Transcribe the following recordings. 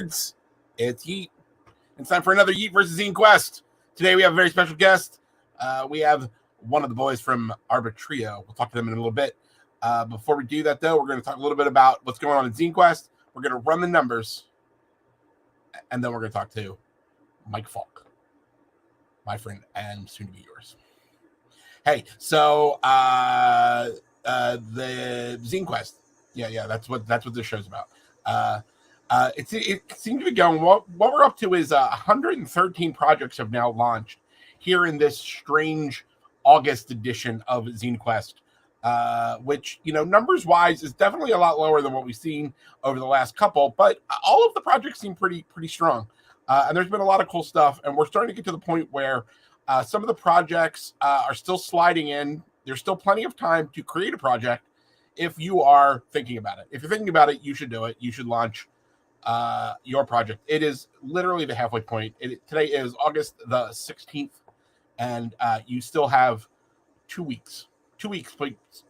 nerds. It's Yeet. It's time for another Yeet versus Zinequest. Today we have a very special guest. We have one of the boys from Arbitrio. We'll talk to them in a little bit. Before we do that, though, we're going to talk a little bit about what's going on in Zinequest. We're going to run the numbers, and then we're going to talk to Mike Faulk, my friend, and soon to be yours. Hey, so the Zinequest. Yeah, that's what this show's about. It seems to be going. What we're up to is 113 projects have now launched here in this strange August edition of Zinequest, which, numbers wise is definitely a lot lower than what we've seen over the last couple, but all of the projects seem pretty strong. And there's been a lot of cool stuff, and we're starting to get to the point where some of the projects are still sliding in. There's still plenty of time to create a project if you are thinking about it. If you're thinking about it, you should do it. You should launch your project. It is literally the halfway point. Today is August the 16th, and you still have 2 weeks. 2 weeks, peeps.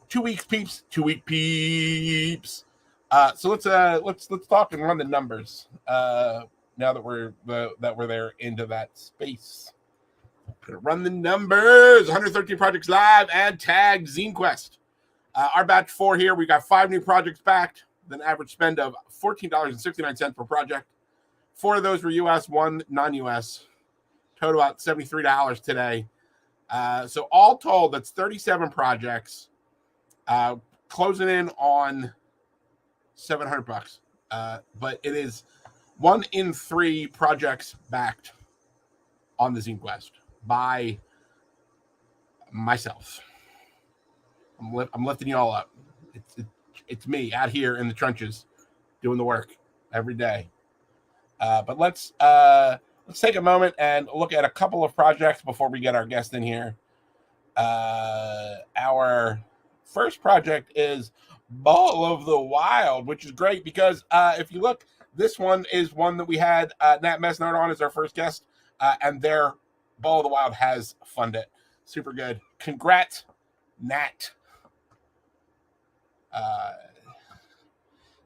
2 weeks, peeps. 2 week peeps. So let's talk and run the numbers. Now that we're there into that space. Gonna run the numbers. 113 projects live and tagged Zinequest. Our batch 4 here, we got 5 new projects backed, with an average spend of $14.69 per project. 4 of those were U.S., 1 non-U.S. Total about $73 today. So all told, that's 37 projects, closing in on $700. But it is 1 in 3 projects backed on the Zinequest by myself. I'm lifting you all up. It's me out here in the trenches doing the work every day. But let's take a moment and look at a couple of projects before we get our guest in here. Our first project is Ball of the Wild, which is great because if you look, this one is one that we had Nat Messnard on as our first guest, and their Ball of the Wild has funded it. Super good. Congrats, Nat.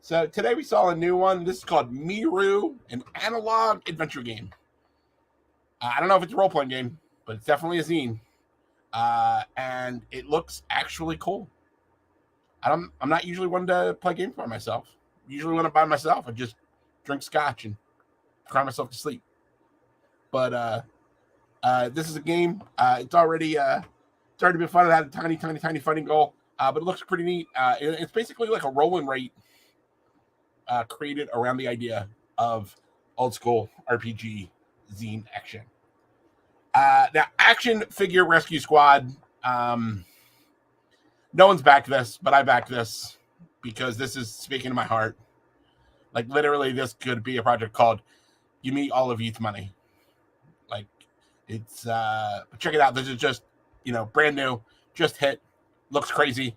So today we saw a new one. This is called Miru, an analog adventure game. I don't know if it's a role-playing game, but it's definitely a zine. And it looks actually cool. I'm not usually one to play games by myself. Usually when I'm by myself, I just drink scotch and cry myself to sleep. But this is a game. It's already been fun. It had a tiny fighting goal. But it looks pretty neat. It's basically like a roll and rate created around the idea of old school RPG zine action. Now, Action Figure Rescue Squad. No one's backed this, but I backed this because this is speaking to my heart. Like, literally, this could be a project called Give Me All of Yeet's Money. Like, it's, but check it out. This is just, brand new, just hit. Looks crazy.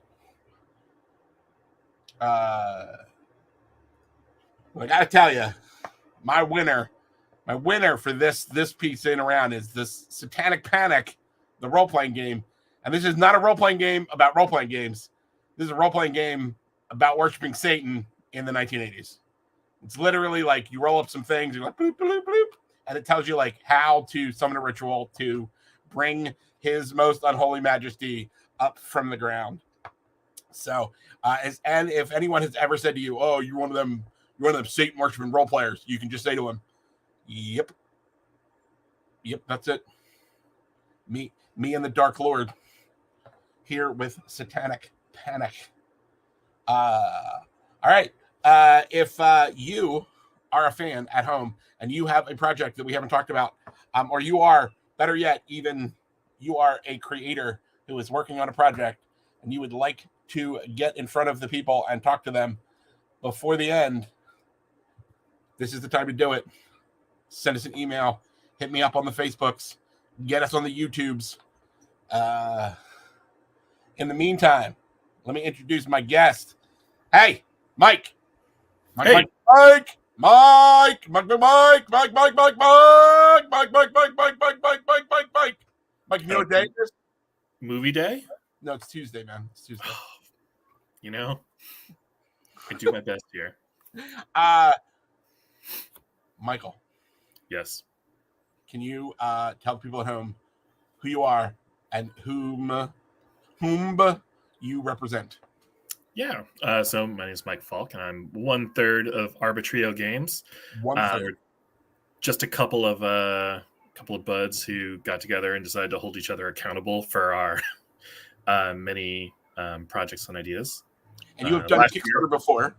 I gotta tell you, my winner for this piece in around is this Satanic Panic, the role-playing game. And this is not a role-playing game about role-playing games. This is a role-playing game about worshiping Satan in the 1980s. It's literally like you roll up some things, you're like bloop, bloop, bloop, and it tells you like how to summon a ritual to bring his most unholy majesty up from the ground. So, and if anyone has ever said to you, "Oh, you're one of them Satan worshiping role players," you can just say to him, "Yep, that's it. Me and the Dark Lord here with Satanic Panic." All right. If you are a fan at home and you have a project that we haven't talked about, or you are, better yet, even you are a creator who is working on a project and you would like to get in front of the people and talk to them before the end, this is the time to do it. Send us an email, hit me up on the Facebooks, get us on the YouTubes. In the meantime, let me introduce my guest. Hey, Mike. Mike. Mike, you know what day it is? Movie day? No, it's Tuesday, man. It's Tuesday. I do my best here. Michael, Yes. can you tell the people at home who you are and whom you represent? Yeah. So my name is Mike Faulk, and I'm 1/3 of Arbitrio Games. 1/3. Just a couple of buds who got together and decided to hold each other accountable for our many projects and ideas. And you have done Kickstarter before.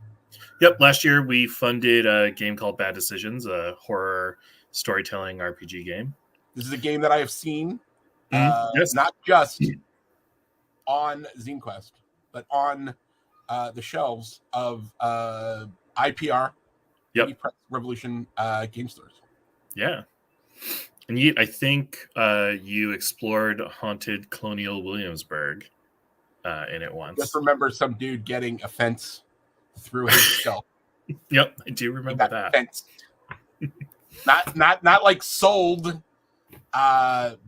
Yep. Last year we funded a game called Bad Decisions, a horror storytelling RPG game. This is a game that I have seen, Yes. not just on Zinequest, but on the shelves of IPR, Yep. Press Revolution game stores. Yeah. And Yeet, I think you explored haunted Colonial Williamsburg in it once. Just remember some dude getting a fence through his skull. Yep, I do remember that. Fenced. not like sold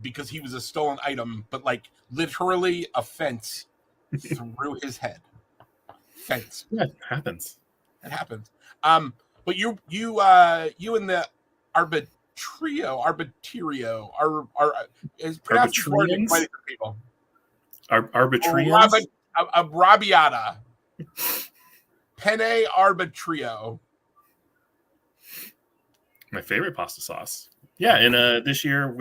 because he was a stolen item, but like literally a fence through his head. Fence. Yeah, it happens. It happens. But you and the Arbitrio are is pronounced before to quite a few people. Arbitrians? Arrabbiata. Penne Arbitrio. My favorite pasta sauce. Yeah, and this year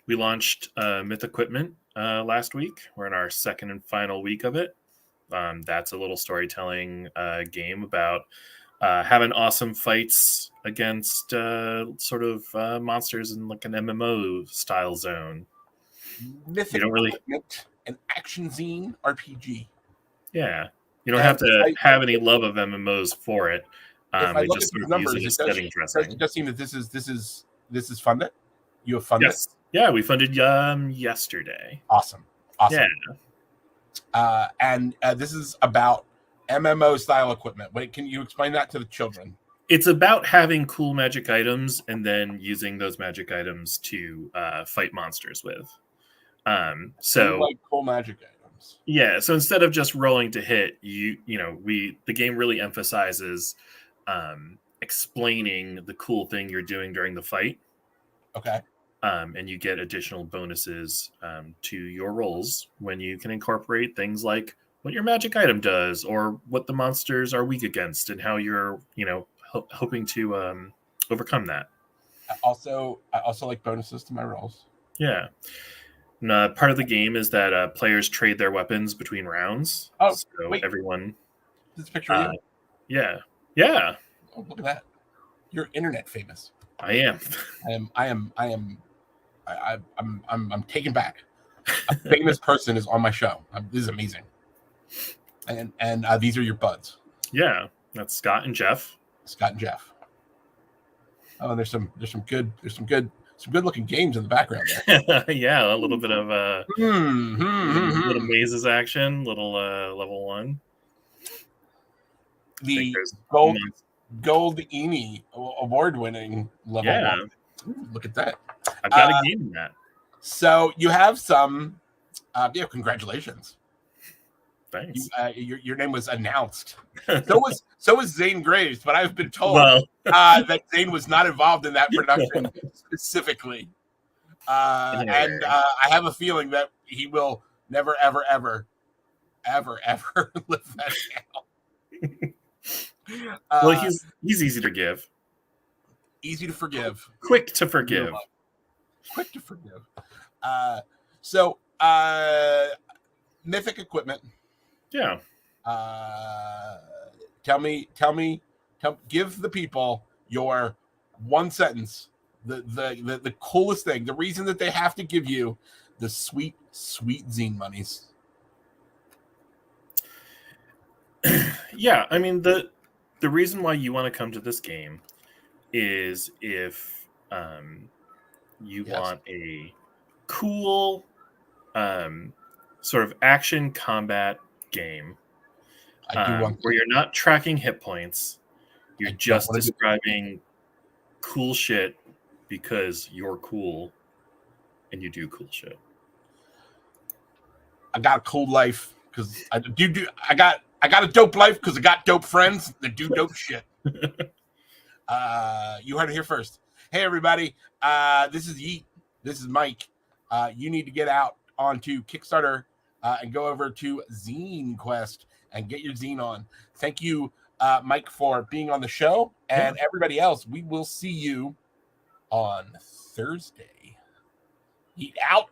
we launched Myth Equipment last week. We're in our second and final week of it. That's a little storytelling game about having awesome fights against sort of monsters in like an MMO style zone. Myth Equipment, an action zine RPG. Yeah, you don't have to have any love of MMOs for it. We just sort of numbers, use it does seem that this is funded. You have funded. Yes. Yeah, we funded yesterday. Awesome. Yeah. And this is about MMO style equipment. Wait, can you explain that to the children? It's about having cool magic items and then using those magic items to fight monsters with. So like cool magic items. Yeah. So instead of just rolling to hit, the game really emphasizes explaining the cool thing you're doing during the fight. Okay. And you get additional bonuses to your rolls when you can incorporate things like what your magic item does or what the monsters are weak against and how you're, hoping to overcome that. I also like bonuses to my rolls. Yeah. And, part of the game is that players trade their weapons between rounds. Oh, so wait. everyone. This is a picture of you? Yeah. Yeah. Oh, look at that. You're internet famous. I am. I'm taken back. A famous person is on my show. This is amazing. And these are your buds. Yeah, that's Scott and Jeff. Oh, and there's some good looking games in the background there. Yeah, a little bit of little mazes action, little level 1. The Gold Eni award-winning level 1. Ooh, look at that. I've got a game in that. So you have some. Congratulations. Thanks. Your name was announced. So was Zane Graves, but I've been told that Zane was not involved in that production specifically. And I have a feeling that he will never, ever, ever, ever, ever live that down. Well, he's easy to give. Easy to forgive. Quick to forgive. So Mythic Equipment. Yeah. Give the people your one sentence, the coolest thing, the reason that they have to give you the sweet zine monies. Yeah, I mean the reason why you want to come to this game is if you want a cool sort of action combat game where you're not tracking hit points, you're just describing cool shit because you're cool and you do cool shit. I got a cool life because I got a dope life because I got dope friends that do dope shit. You heard it here first. Hey, everybody. This is Yeet. This is Mike. You need to get out onto Kickstarter and go over to Zinequest and get your zine on. Thank you, Mike, for being on the show. And everybody else, we will see you on Thursday. Yeet out.